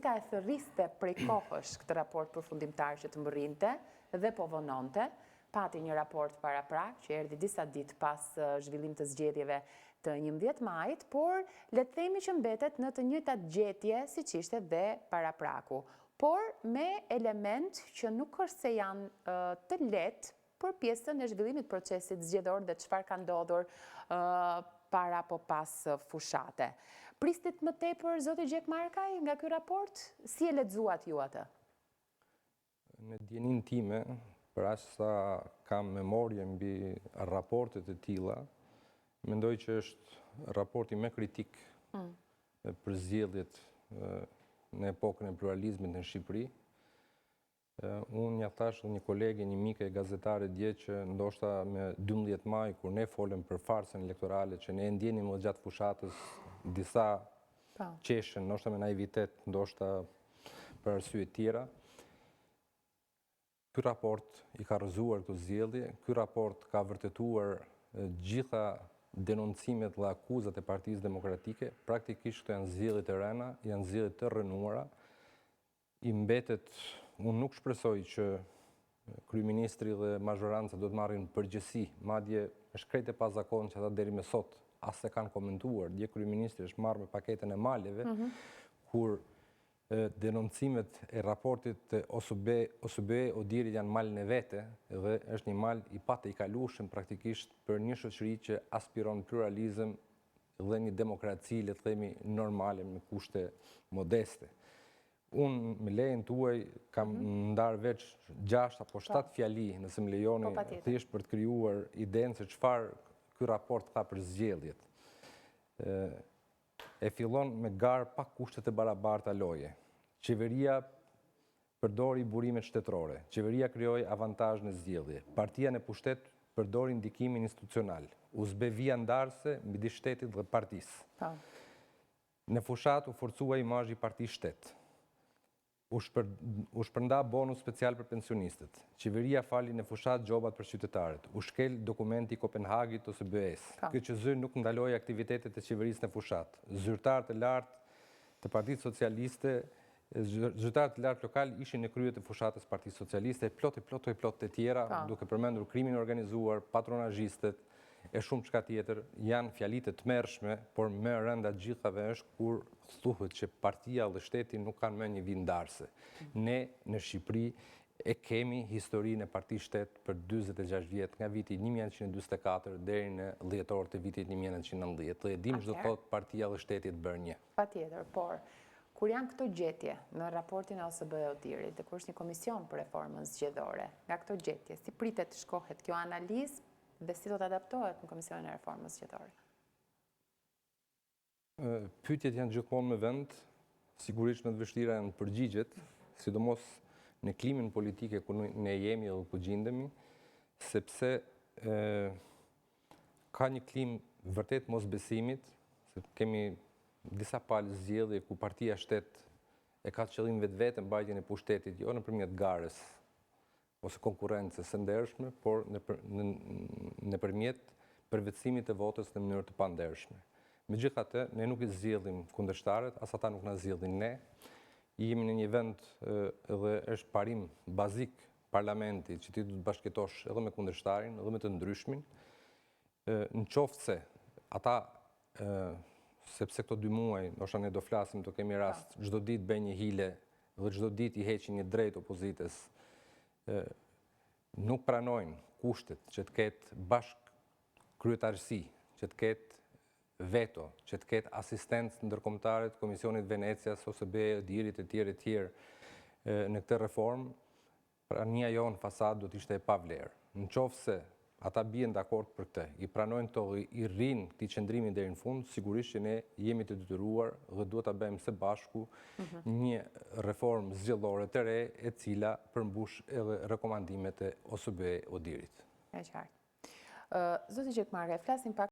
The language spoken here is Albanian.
ka e thërriste prej kohësh këtë raport përfundimtar që të mbërrinte dhe po vononte. Pati një raport para prak që erdhi disa ditë pas zhvillim të zgjedhjeve të 11 majit, por le të themi që mbetet në të njëjtat gjetje siç ishte dhe para praku, por me element që nuk është se janë të lehtë për pjesën e zhvillimit procesit zgjedhor dhe çfarë ka ndodhur para po pas fushate. Pristit më tepër zoti Gjek Markaj nga ky raport, si e lexuat ju atë? Në djenin time, për aq sa kam memorje mbi raportet e tilla, mendoj që është raporti më kritik për zgjedhjet në epokën e pluralizmit në Shqipëri. Unë ja thash një kolege, një mike gazetare dje që ndoshta me 12 maj, kur ne folëm për farsën elektorale, që ne ndjenim edhe gjatë fushatës disa qeshen, ndoshta me naivitet, ndoshta për arsye tjera. Ky raport i ka rrëzuar këto zgjedhje, ky raport ka vërtetuar gjitha denoncimet dhe akuzat e Partisë Demokratike. Praktikisht këto janë zgjedhje të rëna, janë zgjedhje të rënuara. I mbetet, unë nuk shpresoj që kryeministri dhe mazhoranca do të marrin përgjegjësi, madje është krejt e pazakonë që ata deri me sot as se kanë komentuar. Dje kryeministri është marrë me paketën e maleve, kur denoncimet e raportit të OSBE Odirit janë malin e vete, dhe është një mal i patë i kalueshëm praktikisht për një shoqëri që aspiron pluralizëm dhe një demokraci, le të themi, normale me kushte modeste. Unë me lejen tuaj kam ndarë veç 6 apo 7 fjali, nëse më lejoni, thjesht për të krijuar idenë se çfarë ky raport ka për zgjedhjet. E fillon me garë pa kushte të barabarta loje. Qeveria përdori burimet shtetërore. Qeveria krijoi avantazh në zgjedhje. Partia në pushtet përdori ndikimin institucional. U zbe vija ndarëse midis shtetit dhe partisë. Në fushat u forcua imazhi i partisë shtet. U shpërnda bonus special për pensionistët. Qeveria fali në fushat gjobat për qytetarët. U shkel dokumenti i Kopenhagit ose BE-s. Këtë që zë nuk ndaloi aktivitetet e qeverisë në fushat. Zyrtarët e lartë të Partisë Socialiste, zyrtarët e lartë lokal ishin në krye të fushatës Partisë Socialiste, plot të tjera, duke përmendur krimin organizuar, patronazhistët e shumë çka tjetër, janë fjali të tmerrshme, por më rënda gjithave është kur thuhet që partia dhe shteti nuk kanë më një vindarse. Ne në Shqipëri e kemi historinë e partisë shtet për 46 vjet, nga viti 1944 deri në dhjetor të vitit 1990. Dhe e dim çdo thotë partia dhe shteti të bërë një. Patjetër, por kur janë këto gjetje në raportin e OSBE Odirit, dhe kur është një komision për reformën zgjedhore, nga këto gjetje, si pritet të shkohet kjo analizë dhe si do të adaptohet në Komisionin e Reformës Zgjedhore? Pyetjet janë gjithmonë me vend, sigurisht më të vështira janë përgjigjet, sidomos në klimin politike ku ne jemi dhe ku gjendemi, sepse ka një klim vërtet mosbesimit, se kemi disa palë zgjedhje ku partia shtet e ka qëllim vetvete mbajtjen e pushtetit, jo nëpërmjet garës ose konkurrencës së ndershme, por nëpërmjet përvetësimit të votës në mënyrë të pandershme. Megjithatë, ne nuk i zgjedhim kundërshtarët, as ata nuk na zgjedhin ne. Jemi në një vend dhe është parim bazik parlamenti që ti du të bashkëtosh edhe me kundërshtarin, edhe me të ndryshmin. Në qoftë se ata, sepse këto 2 muaj, ndoshta ne do flasim, do kemi rast, çdo ditë bëjnë një hile dhe çdo ditë i heqin një drejt opozitës, nuk pranojnë kushtet që të ketë bashk kryetarësi, që të ketë veto, që të ketë asistencë ndërkombëtare të Komisionit Venecias ose OSBE Odirit e tjerë në këtë reformë, prania jonë fasad do të ishte e pavlerë. Në qoftë se ata bien dakord për këtë, i pranojnë këto dhe i rrinë këtij qëndrimi deri në fund, sigurisht që ne jemi të detyruar dhe duhet ta bëjmë së bashku një reformë zgjedhore të re e cila përmbush edhe rekomandimet e OSBE Odirit. E qartë. Zoti Gjek Markaj, flasim pak